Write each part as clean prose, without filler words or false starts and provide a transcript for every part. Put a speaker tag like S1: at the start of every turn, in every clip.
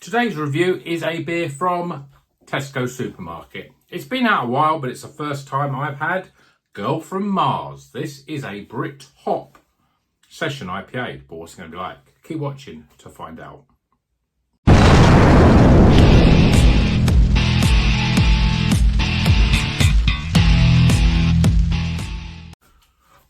S1: Today's review is a beer from Tesco supermarket. It's been out a while, but it's the first time I've had Girl from Mars. This is a Brithop Session IPA, but what's it going to be like? Keep watching to find out.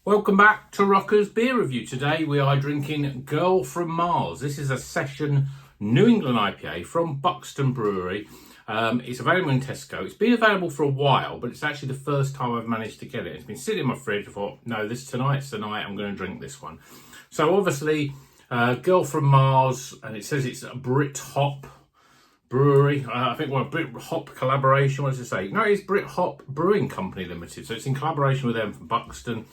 S1: Welcome back to Rocker's Beer Review. Today we are drinking Girl from Mars. This is a Session New England IPA from Buxton Brewery. It's available in Tesco. It's been available for a while, but it's actually the first time I've managed to get it. It's been sitting in my fridge. I thought, no, tonight's the night I'm going to drink this one. So obviously, Girl from Mars, and it says it's a Brithop Brewery. I think, well, Brithop collaboration, what does it say? No, it's Brithop Brewing Company Limited. So it's in collaboration with them from Buxton.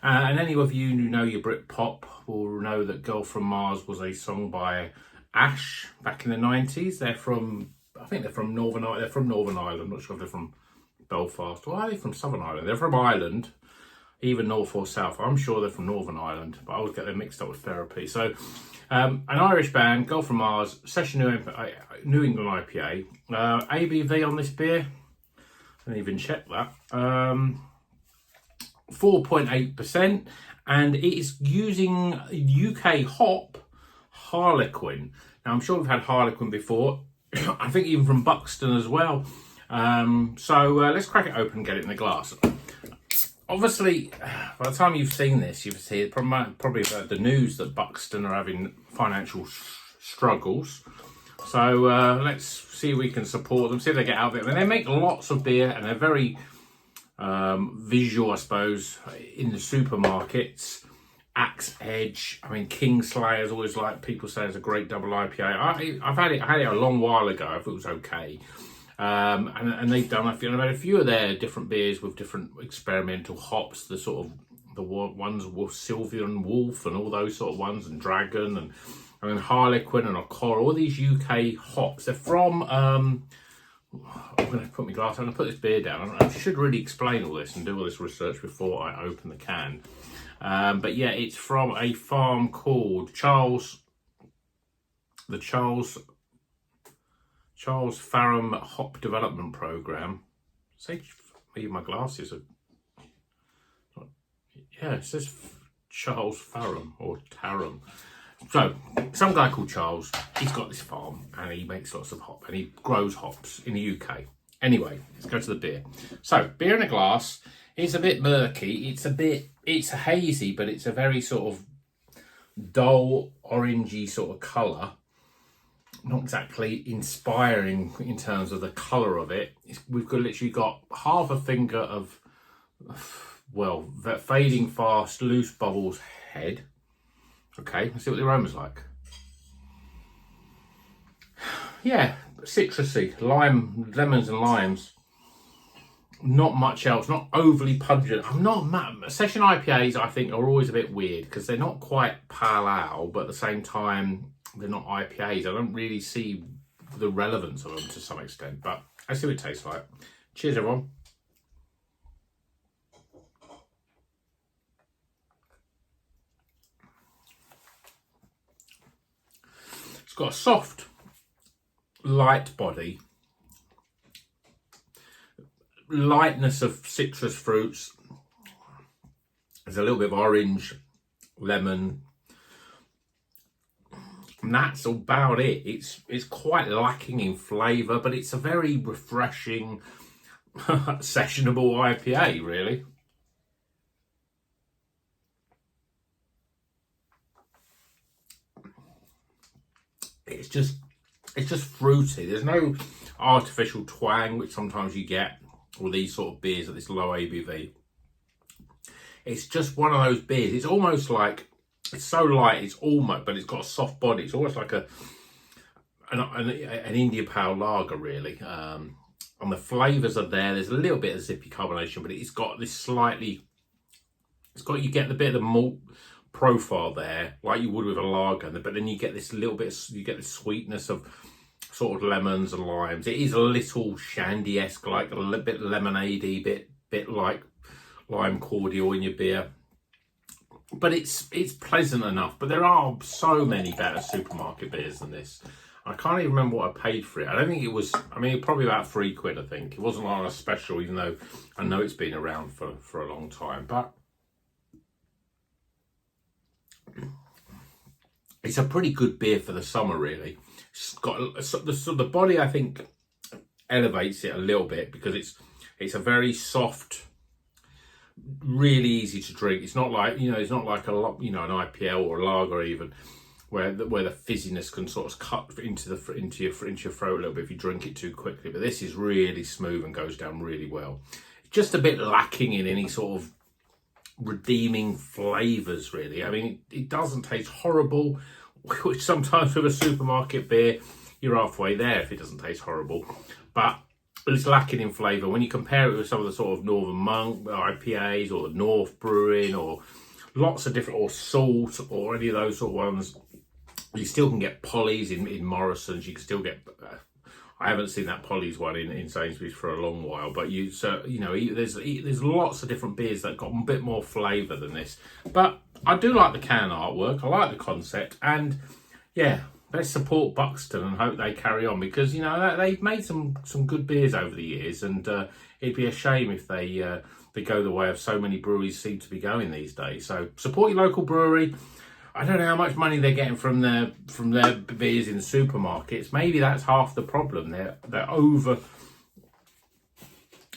S1: And any of you who know your Britpop will know that Girl from Mars was a song by Ash back in the 90s. I think they're from Northern Ireland. They're from Northern Ireland. I'm not sure if they're from Belfast. Or are they from Southern Ireland? They're from Ireland, either North or South. I'm sure they're from Northern Ireland, but I always get them mixed up with Therapy. So, an Irish band, Girl from Mars, Session New England IPA. ABV on this beer, I didn't even check that. 4.8%, and it is using UK hop Harlequin. Now, I'm sure we've had Harlequin before. I think even from Buxton as well. So let's crack it open and get it in the glass. Obviously, by the time you've seen this, you've seen probably the news that Buxton are having financial struggles. So let's see if we can support them, see if they get out there. I mean, they make lots of beer and they're very visual, I suppose, in the supermarkets. Axe Edge, I mean, Kingslayer's always like people say it's a great double IPA. I had it a long while ago. I thought it was okay. And they've done a few of their different beers with different experimental hops, the sort of the ones with Sylvian Wolf and all those sort of ones, and Dragon and Harlequin and Okora, all these UK hops. They're from I'm going to put my glass. I'm going to put this beer down. I should really explain all this and do all this research before I open the can. But yeah, it's from a farm called Charles Farram Hop Development Program. Say, maybe my glasses are. Yeah, it says Charles Farram or Taram. So, some guy called Charles, he's got this farm and he makes lots of hop and he grows hops in the UK. Anyway, let's go to the beer. So, beer in a glass is a bit murky. It's hazy, but it's a very sort of dull, orangey sort of colour. Not exactly inspiring in terms of the colour of it. We've literally got half a finger of, well, that fading fast, loose bubbles head. Okay, let's see what the aroma's like. Yeah, citrusy, lemons and limes. Not much else, not overly pungent. Session IPAs, I think, are always a bit weird because they're not quite pale ale, but at the same time, they're not IPAs. I don't really see the relevance of them to some extent, but let's see what it tastes like. Cheers, everyone. It's got a soft, light body, lightness of citrus fruits. There's a little bit of orange, lemon, and that's about it. It's quite lacking in flavour, but it's a very refreshing, sessionable IPA, really. It's just fruity. There's no artificial twang, which sometimes you get with these sort of beers at this low ABV. It's just one of those beers. It's almost like, it's so light, but it's got a soft body. It's almost like an India Pale Lager, really. And the flavours are there. There's a little bit of zippy carbonation, but it's got this you get the bit of the malt profile there, like you would with a lager, but then you get this this sweetness of sort of lemons and limes. It is a little shandy-esque, like a little bit lemonade-y, bit like lime cordial in your beer. But it's pleasant enough. But there are so many better supermarket beers than this. I can't even remember what I paid for it. I don't think it was, I mean, probably about £3, I think. It wasn't on a special, even though I know it's been around for a long time. But it's a pretty good beer for the summer, really. It's got the body, I think, elevates it a little bit because it's a very soft, really easy to drink. It's not like, it's not like an IPA or a lager even, where the fizziness can sort of cut into your throat a little bit if you drink it too quickly. But this is really smooth and goes down really well. It's just a bit lacking in any sort of redeeming flavours, really. I mean, it doesn't taste horrible, which sometimes with a supermarket beer, you're halfway there if it doesn't taste horrible. But it's lacking in flavour. When you compare it with some of the sort of Northern Monk IPAs or North Brewing or lots of different, or Salt or any of those sort of ones, you still can get Polly's in Morrison's. You can still get, I haven't seen that Polly's one in Sainsbury's for a long while, but there's lots of different beers that got a bit more flavour than this. But I do like the can artwork. I like the concept, and yeah, let's support Buxton and hope they carry on, because they've made some good beers over the years, and it'd be a shame if they go the way of so many breweries seem to be going these days. So support your local brewery. I don't know how much money they're getting from their beers in the supermarkets. Maybe that's half the problem. They're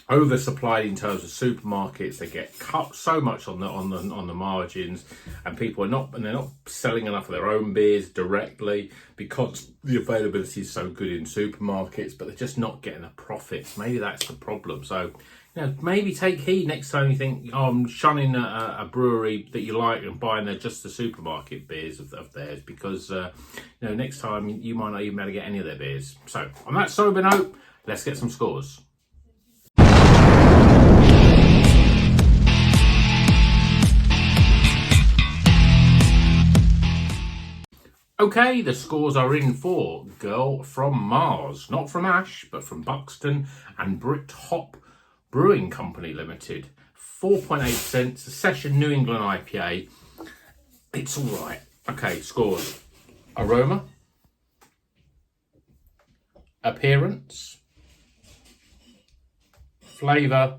S1: oversupplied in terms of supermarkets. They get cut so much on the margins, and they're not selling enough of their own beers directly because the availability is so good in supermarkets, but they're just not getting the profits. Maybe that's the problem. So maybe take heed next time you think, I'm shunning a brewery that you like and buying just the supermarket beers of theirs, because next time you might not even be able to get any of their beers. So on that sober note, let's get some scores. Okay, the scores are in for Girl from Mars, not from Ash, but from Buxton and Brithop Brewing Company Limited. 4.8%, Session New England IPA. It's all right. Okay, scores. Aroma. Appearance. Flavour.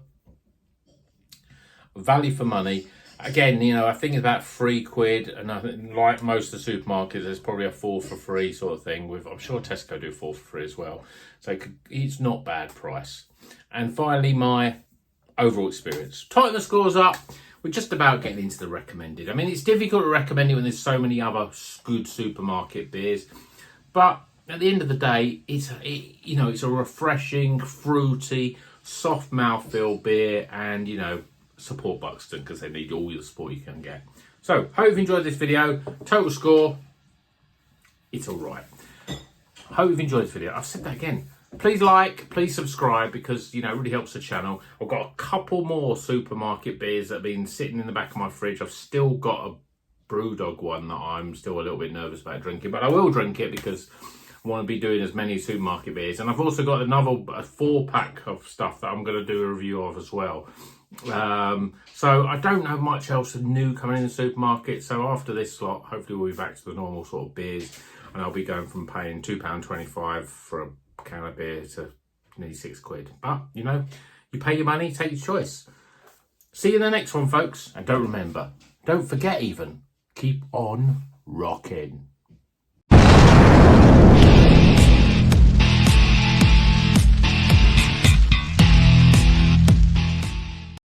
S1: Value for money. Again, I think it's about £3, and I think, like most of the supermarkets, there's probably a 4 for free sort of thing. I'm sure Tesco do 4 for free as well. So it's not bad price. And finally, my overall experience. Tighten the scores up. We're just about getting into the recommended. I mean, it's difficult to recommend it when there's so many other good supermarket beers. But at the end of the day, it's a refreshing, fruity, soft mouthfeel beer, and support Buxton because they need all the support you can get. So, hope you've enjoyed this video. Total score, it's all right. Hope you've enjoyed this video. I've said that again. Please like, please subscribe, because it really helps the channel. I've got a couple more supermarket beers that have been sitting in the back of my fridge. I've still got a Brewdog one that I'm still a little bit nervous about drinking, but I will drink it because I want to be doing as many supermarket beers. And I've also got a 4-pack of stuff that I'm going to do a review of as well. So I don't know much else new coming in the supermarket. So after this lot, hopefully we'll be back to the normal sort of beers, and I'll be going from paying £2.25 for a can of beer to nearly £6. But you pay your money, take your choice. See you in the next one, folks, and don't forget, even keep on rocking.